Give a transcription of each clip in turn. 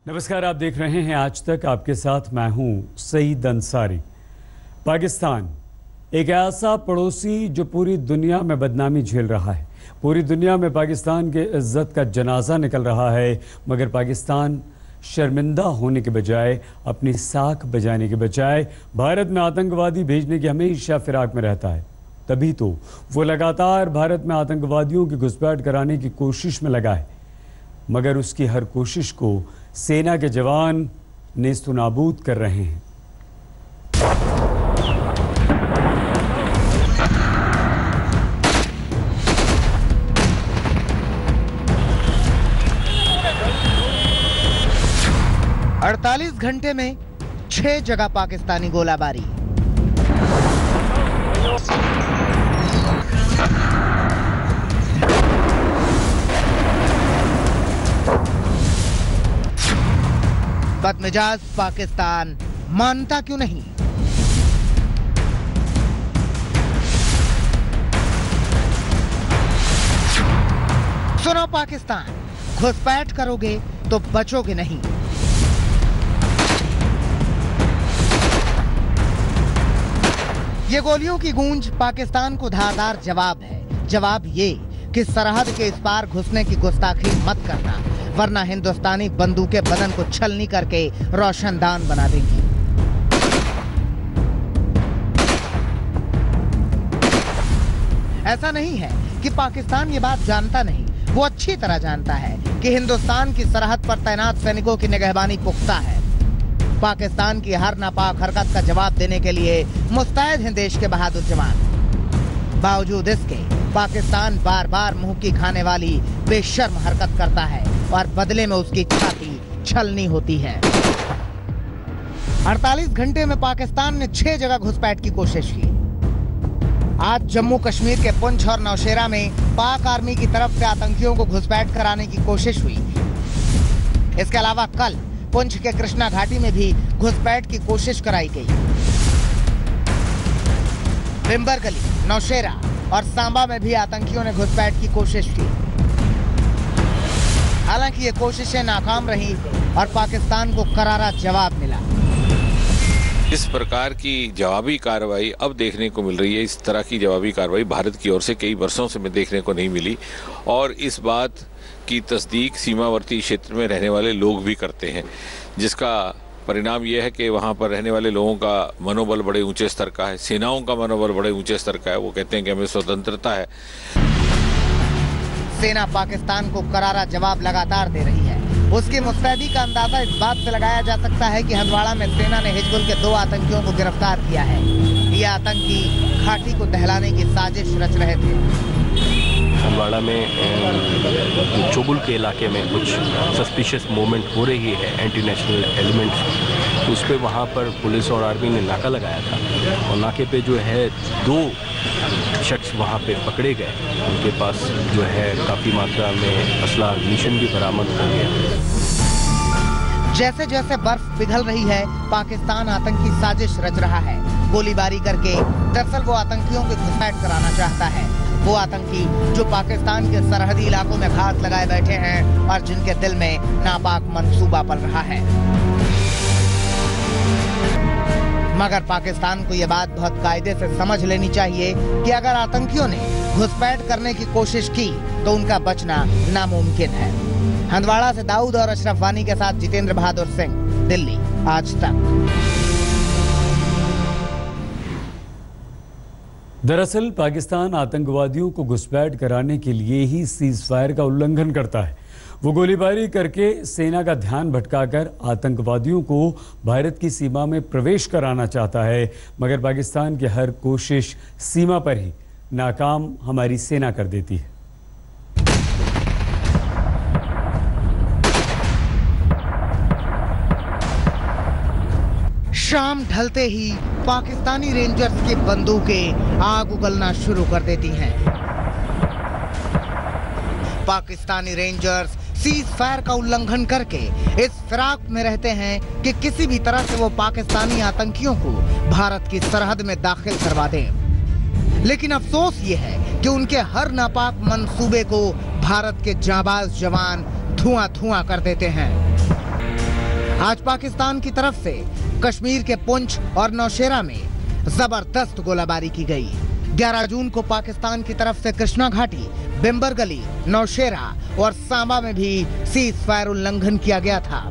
नमस्कार, आप देख रहे हैं आज तक। आपके साथ मैं हूं सईद अंसारी। पाकिस्तान एक ऐसा पड़ोसी जो पूरी दुनिया में बदनामी झेल रहा है। पूरी दुनिया में पाकिस्तान के इज्जत का जनाजा निकल रहा है, मगर पाकिस्तान शर्मिंदा होने के बजाय, अपनी साख बजाने के बजाय भारत में आतंकवादी भेजने की हमेशा फिराक में रहता है। तभी तो वो लगातार भारत में आतंकवादियों की घुसपैठ कराने की कोशिश में लगा है, मगर उसकी हर कोशिश को सेना के जवान नेस्तनाबूद कर रहे हैं। अड़तालीस घंटे में 6 जगह पाकिस्तानी गोलाबारी। बदमिजाज पाकिस्तान मानता क्यों नहीं? सुनो पाकिस्तान, घुसपैठ करोगे तो बचोगे नहीं। ये गोलियों की गूंज पाकिस्तान को धारदार जवाब है। जवाब ये कि सरहद के इस पार घुसने की गुस्ताखी मत करना, वरना हिंदुस्तानी बंदूकें बदन को छलनी करके रोशनदान बना देंगी। ऐसा नहीं है कि पाकिस्तान ये बात जानता नहीं, वो अच्छी तरह जानता है कि हिंदुस्तान की सरहद पर तैनात सैनिकों की निगहबानी पुख्ता है। पाकिस्तान की हर नापाक हरकत का जवाब देने के लिए मुस्तैद हैं देश के बहादुर जवान। बावजूद इसके पाकिस्तान बार बार मुंह की खाने वाली बेशर्म हरकत करता है और बदले में उसकी छाती छलनी होती है। 48 घंटे में पाकिस्तान ने 6 जगह घुसपैठ की कोशिश की। आज जम्मू कश्मीर के पुंछ और नौशेरा में पाक आर्मी की तरफ से आतंकियों को घुसपैठ कराने की कोशिश हुई। इसके अलावा कल पुंछ के कृष्णा घाटी में भी घुसपैठ की कोशिश कराई गई। बिम्बरगली, नौशेरा और सांबा में भी आतंकियों ने घुसपैठ की कोशिश की। हालांकि ये कोशिशें नाकाम रही और पाकिस्तान को करारा जवाब मिला। इस प्रकार की जवाबी कार्रवाई अब देखने को मिल रही है। इस तरह की जवाबी कार्रवाई भारत की ओर से कई वर्षों से देखने को नहीं मिली, और इस बात की तस्दीक सीमावर्ती क्षेत्र में रहने वाले लोग भी करते हैं, जिसका परिणाम यह है कि वहाँ पर रहने वाले लोगों का मनोबल बड़े ऊंचे स्तर का है, सेनाओं का मनोबल बड़े ऊंचे स्तर का है। वो कहते हैं कि हमें स्वतंत्रता है। सेना पाकिस्तान को करारा जवाब लगातार दे रही है। उसकी मुस्तैदी का अंदाजा इस बात से लगाया जा सकता है कि हंदवाड़ा में सेना ने हिजबुल के 2 आतंकियों को गिरफ्तार किया है। ये आतंकी घाटी को दहलाने की साजिश रच रहे थे। हंदवाड़ा में चोबुल के इलाके में कुछ सस्पिशियस मूवमेंट हो रही है, एंटी नेशनल एलिमेंट्स, उस पर वहाँ पर पुलिस और आर्मी ने नाका लगाया था, और नाके पे जो है 2 शख्स वहाँ पे पकड़े गए। उनके पास जो है काफ़ी मात्रा में असला मिशन भी बरामद हो गया। जैसे जैसे बर्फ पिघल रही है, पाकिस्तान आतंकी साजिश रच रहा है। गोलीबारी करके दरअसल वो आतंकियों को घुसपैठ कराना चाहता है। वो आतंकी जो पाकिस्तान के सरहदी इलाकों में घात लगाए बैठे हैं और जिनके दिल में नापाक मंसूबा पल रहा है। मगर पाकिस्तान को ये बात बहुत कायदे से समझ लेनी चाहिए कि अगर आतंकियों ने घुसपैठ करने की कोशिश की तो उनका बचना नामुमकिन है। हंदवाड़ा से दाऊद और अशरफ वानी के साथ जितेंद्र बहादुर सिंह, दिल्ली, आज तक। दरअसल पाकिस्तान आतंकवादियों को घुसपैठ कराने के लिए ही सीज फायर का उल्लंघन करता है। वो गोलीबारी करके सेना का ध्यान भटकाकर आतंकवादियों को भारत की सीमा में प्रवेश कराना चाहता है, मगर पाकिस्तान की हर कोशिश सीमा पर ही नाकाम हमारी सेना कर देती है। शाम ढलते ही पाकिस्तानी रेंजर्स की बंदूकें आग उगलना शुरू कर देती हैं। पाकिस्तानी रेंजर्स सीज फायर का उल्लंघन करके इस फिराक में रहते हैं कि किसी भी तरह से वो पाकिस्तानी आतंकियों को भारत की सरहद में दाखिल करवा दें। लेकिन अफसोस ये है कि उनके हर नापाक मंसूबे को भारत के जाबाज जवान धुआं धुआं कर देते हैं। आज पाकिस्तान की तरफ से कश्मीर के पुंछ और नौशेरा में जबरदस्त गोलाबारी की गई। 11 जून को पाकिस्तान की तरफ से कृष्णा घाटी, बिम्बर गली, नौशेरा और सांबा में भी सीज फायर उल्लंघन किया गया था।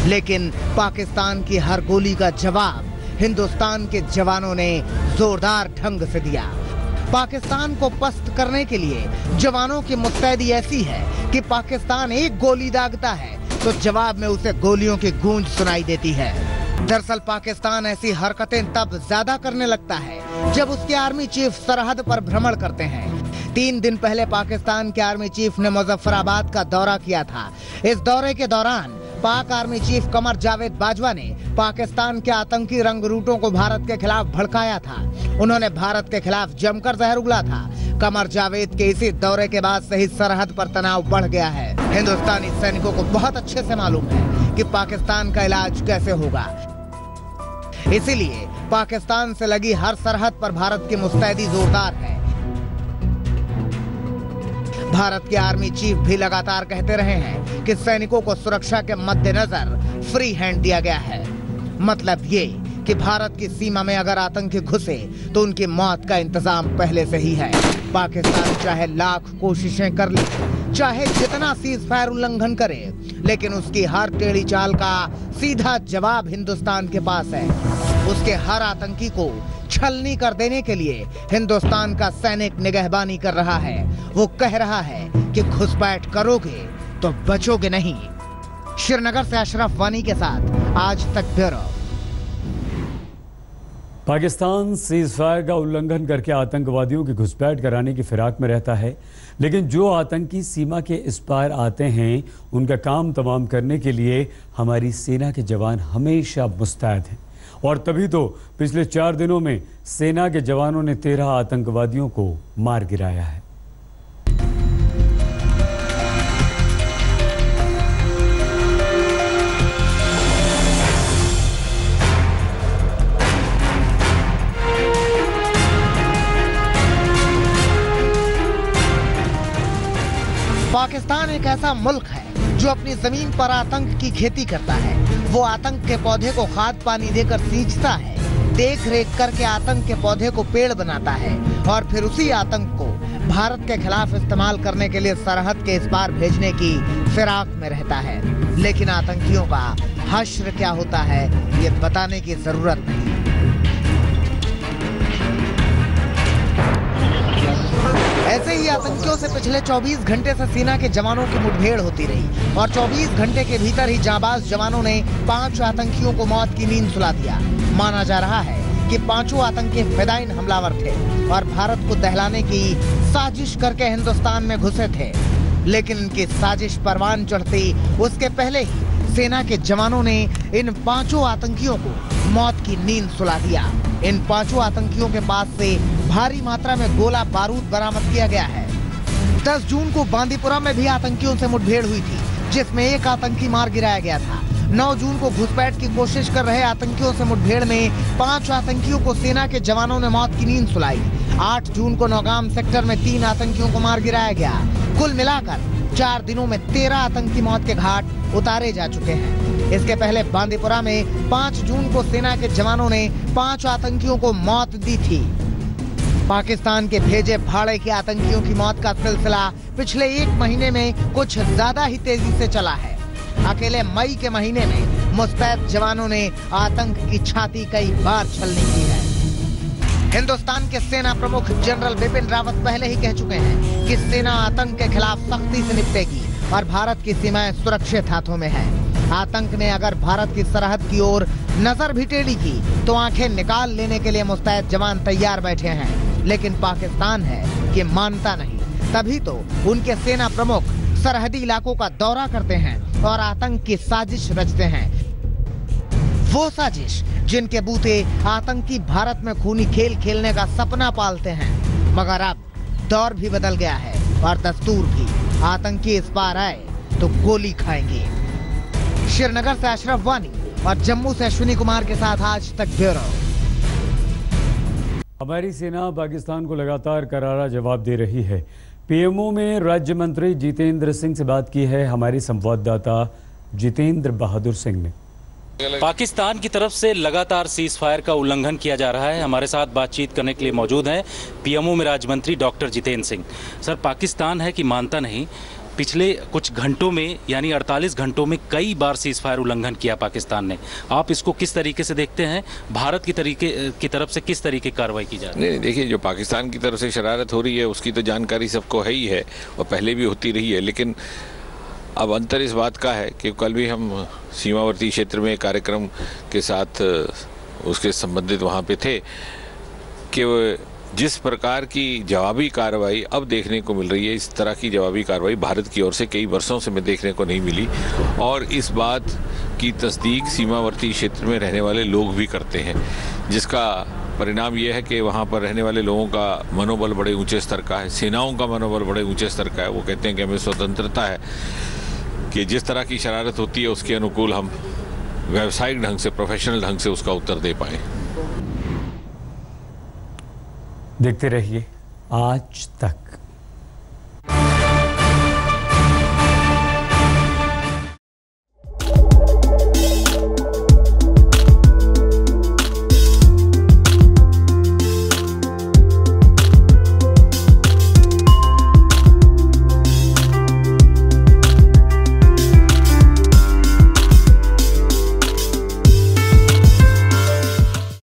लेकिन पाकिस्तान की हर गोली का जवाब हिंदुस्तान के जवानों ने जोरदार ढंग से दिया। पाकिस्तान को पस्त करने के लिए जवानों की मुस्तैदी ऐसी है कि पाकिस्तान एक गोली दागता है तो जवाब में उसे गोलियों की गूंज सुनाई देती है। दरअसल पाकिस्तान ऐसी हरकतें तब ज्यादा करने लगता है जब उसके आर्मी चीफ सरहद पर भ्रमण करते हैं। 3 दिन पहले पाकिस्तान के आर्मी चीफ ने मुजफ्फराबाद का दौरा किया था। इस दौरे के दौरान पाक आर्मी चीफ कमर जावेद बाजवा ने पाकिस्तान के आतंकी रंगरूटों को भारत के खिलाफ भड़काया था। उन्होंने भारत के खिलाफ जमकर जहर उगला था। कमर जावेद के इसी दौरे के बाद से ही सरहद पर तनाव बढ़ गया है। हिंदुस्तानी सैनिकों को बहुत अच्छे से मालूम है कि पाकिस्तान का इलाज कैसे होगा। इसीलिए पाकिस्तान से लगी हर सरहद पर भारत की मुस्तैदी जोरदार है। भारत के आर्मी चीफ भी लगातार कहते रहे हैं कि सैनिकों को सुरक्षा के मद्देनजर फ्री हैंड दिया गया है। मतलब ये कि भारत की सीमा में अगर आतंकी घुसे तो उनकी मौत का इंतजाम पहले से ही है। पाकिस्तान चाहे लाख कोशिशें कर ले, चाहे जितना सीज फायर उल्लंघन करे, लेकिन उसकी हर टेढ़ी चाल का सीधा जवाब हिंदुस्तान के पास है। उसके हर आतंकी को छलनी कर देने के लिए हिंदुस्तान का सैनिक निगहबानी कर रहा है। वो कह रहा है कि घुसपैठ करोगे तो बचोगे नहीं। श्रीनगर से अशरफ वानी के साथ आज तक ब्यूरो। पाकिस्तान सीज फायर का उल्लंघन करके आतंकवादियों की घुसपैठ कराने की फिराक में रहता है, लेकिन जो आतंकी सीमा के इस पार आते हैं उनका काम तमाम करने के लिए हमारी सेना के जवान हमेशा मुस्तैद हैं। और तभी तो पिछले 4 दिनों में सेना के जवानों ने 13 आतंकवादियों को मार गिराया है। पाकिस्तान एक ऐसा मुल्क है जो अपनी जमीन पर आतंक की खेती करता है। वो आतंक के पौधे को खाद पानी देकर सींचता है, देख रेख करके आतंक के पौधे को पेड़ बनाता है और फिर उसी आतंक को भारत के खिलाफ इस्तेमाल करने के लिए सरहद के इस पार भेजने की फिराक में रहता है। लेकिन आतंकियों का हश्र क्या होता है ये बताने की जरूरत नहीं। ऐसे ही आतंकियों से पिछले 24 घंटे से सेना के जवानों की मुठभेड़ होती रही और 24 घंटे के भीतर ही जाबाज जवानों ने 5 आतंकियों को मौत की नींद सुला दिया। माना जा रहा है कि 5 आतंकी फिदाइन हमलावर थे और भारत को दहलाने की साजिश करके हिंदुस्तान में घुसे थे। लेकिन इनकी साजिश परवान चढ़ती उसके पहले ही सेना के जवानों ने इन 5 आतंकियों को मौत की नींद सुला दिया। इन 5 आतंकियों के पास से भारी मात्रा में गोला बारूद बरामद किया गया है। 10 जून को बांदीपुरा में भी आतंकियों से मुठभेड़ हुई थी, जिसमें एक आतंकी मार गिराया गया था। 9 जून को घुसपैठ की कोशिश कर रहे आतंकियों से मुठभेड़ में 5 आतंकियों को सेना के जवानों ने मौत की नींद सुलाई। 8 जून को नौगाम सेक्टर में 3 आतंकियों को मार गिराया गया। कुल मिलाकर 4 दिनों में 13 आतंकी मौत के घाट उतारे जा चुके हैं। इसके पहले बांदीपुरा में 5 जून को सेना के जवानों ने 5 आतंकियों को मौत दी थी। पाकिस्तान के भेजे भाड़े के आतंकियों की मौत का सिलसिला पिछले 1 महीने में कुछ ज्यादा ही तेजी से चला है। अकेले मई के महीने में मुस्तैद जवानों ने आतंक की छाती कई बार छलनी की है। हिंदुस्तान के सेना प्रमुख जनरल बिपिन रावत पहले ही कह चुके हैं कि सेना आतंक के खिलाफ सख्ती से निपटेगी और भारत की सीमाएं सुरक्षित हाथों में है। आतंक ने अगर भारत की सरहद की ओर नजर भी टेढ़ी की तो आंखें निकाल लेने के लिए मुस्तैद जवान तैयार बैठे हैं। लेकिन पाकिस्तान है कि मानता नहीं, तभी तो उनके सेना प्रमुख सरहदी इलाकों का दौरा करते हैं और आतंक की साजिश रचते हैं। वो साजिश जिनके बूते आतंकी भारत में खूनी खेल खेलने का सपना पालते हैं। मगर अब दौर भी बदल गया है और दस्तूर भी। आतंकी इस बार आए तो गोली खाएंगे। श्रीनगर से अशरफ वानी और जम्मू से अश्विनी कुमार के साथ आज तक ब्यूरो। हमारी सेना पाकिस्तान को लगातार करारा जवाब दे रही है। पीएमओ में राज्य मंत्री जितेंद्र सिंह से बात की है हमारे संवाददाता जितेंद्र बहादुर सिंह ने। पाकिस्तान की तरफ से लगातार सीज फायर का उल्लंघन किया जा रहा है। हमारे साथ बातचीत करने के लिए मौजूद हैं पीएमओ में राज्य मंत्री डॉक्टर जितेंद्र सिंह। सर, पाकिस्तान है कि मानता नहीं, पिछले कुछ घंटों में यानी 48 घंटों में कई बार सीज फायर उल्लंघन किया पाकिस्तान ने। आप इसको किस तरीके से देखते हैं? भारत की तरफ से किस तरीके की कार्रवाई की जा रही है? नहीं, देखिए, जो पाकिस्तान की तरफ से शरारत हो रही है उसकी तो जानकारी सबको है ही है और पहले भी होती रही है, लेकिन अब अंतर इस बात का है कि कल भी हम सीमावर्ती क्षेत्र में कार्यक्रम के साथ उसके संबंधित वहाँ पे थे कि जिस प्रकार की जवाबी कार्रवाई अब देखने को मिल रही है, इस तरह की जवाबी कार्रवाई भारत की ओर से कई वर्षों से में देखने को नहीं मिली। और इस बात की तस्दीक सीमावर्ती क्षेत्र में रहने वाले लोग भी करते हैं, जिसका परिणाम यह है कि वहाँ पर रहने वाले लोगों का मनोबल बड़े ऊंचे स्तर का है, सेनाओं का मनोबल बड़े ऊंचे स्तर का है। वो कहते हैं कि हमें स्वतंत्रता है कि जिस तरह की शरारत होती है उसके अनुकूल हम व्यावसायिक ढंग से, प्रोफेशनल ढंग से उसका उत्तर दे पाएँ। देखते रहिए आज तक।